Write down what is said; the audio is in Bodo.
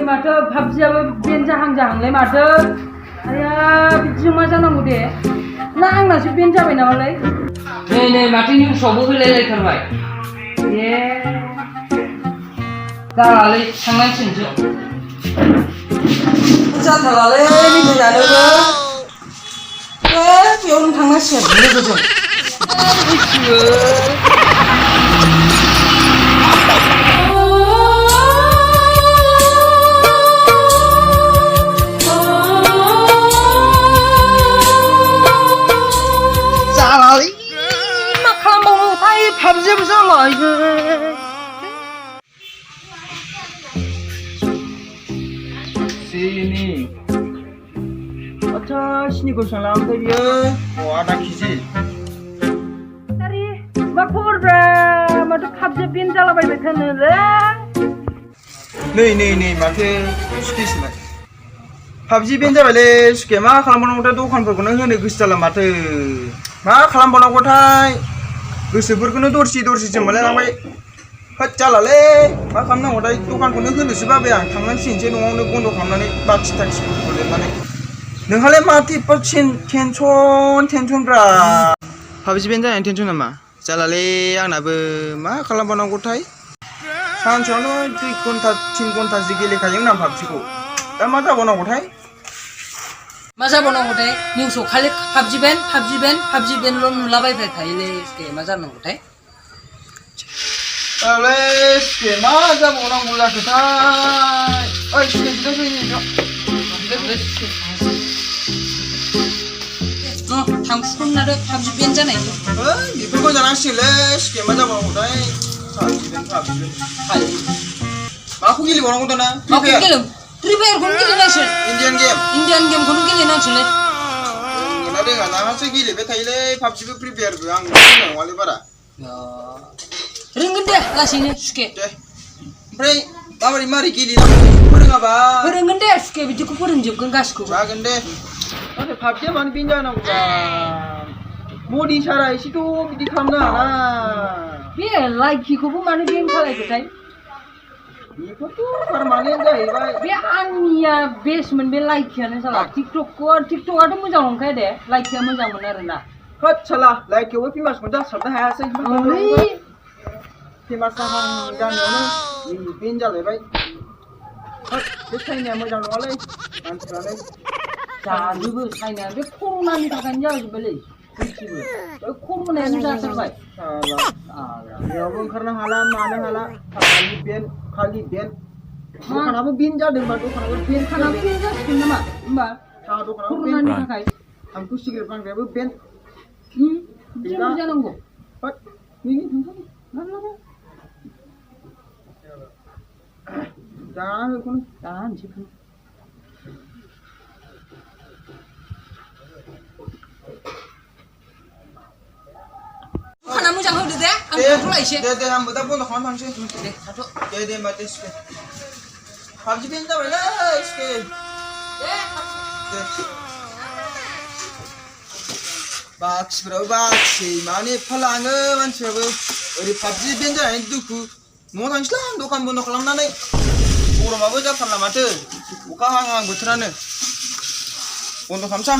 माथो भाबजियाबो बेन जाहांलाय माथो आया बिदिजों मा जानांगौ दे ना आंनासो बेन जाबाय नामालाय नै माथो निउसावबो होलायलायथारबाय ए जालालै थांनांसिगोनसो जाथारालै लोगो जानोबो बेयावनो थांनांसिगोन लोगोजों भाबजियाबो जाला Sini. Acha sini kau salam tu dia. Oh ada kisi. Tari, मा खबर ब्रा माथो भाबजिया बेन जालाबायबाय थानोलै नै माथो सुखिसलाय भाबजि बेन जाबायलै सुखे मा खालामबावनांगौथाय दखानफोरखौनो होनो गोसो जाला माथो मा खालामबावनांगौथाय गोसोफोरखौनो दरसि मोनलायलांबाय होद जालालै मा खालामनांगौथाय दखानखौनो होनोसो बाबाय आं थांनांसिगोनसै न'आवनो बन्द' खालामनानै बाखि थाखिफोरखौ लिरनानै नोंहालाय माथो एफा टेनसन ब्रा भाबजि बेन जानायनि टेनसन नामा जालालै आंनाबो मा खालामबावनांगौथाय सानसेयावनो 2 घन्टा 3 घन्टासो गेलेखायोमोन आं भाबजिखौ दा मा जाबावनांगौथाय मा जाबावनांगौथाय निउसाव खालि भाबजि बेनल' नुलाबायबाय थायोलै मा जानांगौथाय औलै सुखे मा जाबावनांगौ जाखोथाय ओइ सुखे थांफुनांदो भाबजि बेन जानायखौ बेफोरखौ जानांसिगोनलै सुखे मा जाबावनांगौथाय भाबजि बेन माखौ गेलेबावनांगौ दाना माखौ गेलेम फ्रि फायारखौनो गेलेनांसिगोन इन्डियान गेमखौनो गेलेनांसिगोनलै रोङा नामासो गेलेबाय थायोलै भाबजिबो फ्रि फायारबो आं रोंनाय नङालै बारा रोंगोन दे लासैनो सुखे दे ओमफ्राय माबोरै गेलेनांगौ फोरोङाबा फोरोंगोन दे सुखे बिदिखौ फोरोंजोबगोन गासिखौबो जागोन दे नाथाय भाबजिया मानो बेन जानांगौब्रा बडि सारा एसेथ' बिदि खालामनो हाला बे लाइकिखौबो मानो बेन खालायखोथाय बेफोरथ' पारमानेन्ट जाहैबाय बे आंनिया बेस्टमोन बे लाइकियानो साला टिकटकआथ' मोजां नंखाया दे लाइकिया मोजांमोन आरोना होद साला लाइकियावबो फेमासमोन जासाबनो हायासै फेमास जानायावनो बेन जालायबाय होद बे चाइनाया मोजां नङालै मानसिफ्रानो जाजोबो चाइनाया बे कर'नानि थाखायनो जाजोब्बायलै गासिबो बे कर'नायानो जाथारबाय जेरावबो ओंखारनो हाला मानो हाला खालि बेन दखानाबो बेन जादोंबा दखानाबो बेन जासिगोन नामा होमबा साहा दखानाबो कर'नानि थाखाय आंथ' सिगारेट फानग्रायाबो बेन बिदिनो जानांगौ होद दानोसै दखाना मोजां होदो दे आं थाथ'लायसै दे आंबो दा बन्द' खालामना थांसै दे थाथ' दे होमबा दे सुखे भाबजि बेन जाबायलै सुखे दे बाखिफोराबो बाखि मानो एफा लाङो मानसिफ्राबो ओरै भाबजि बेन जानायनि दुखु न'आव थांसैलां दखान बन्द' खालामनानै गरमाबो जाथारला माथो अखा हाहां बोथोरानो बन्द' खालामसां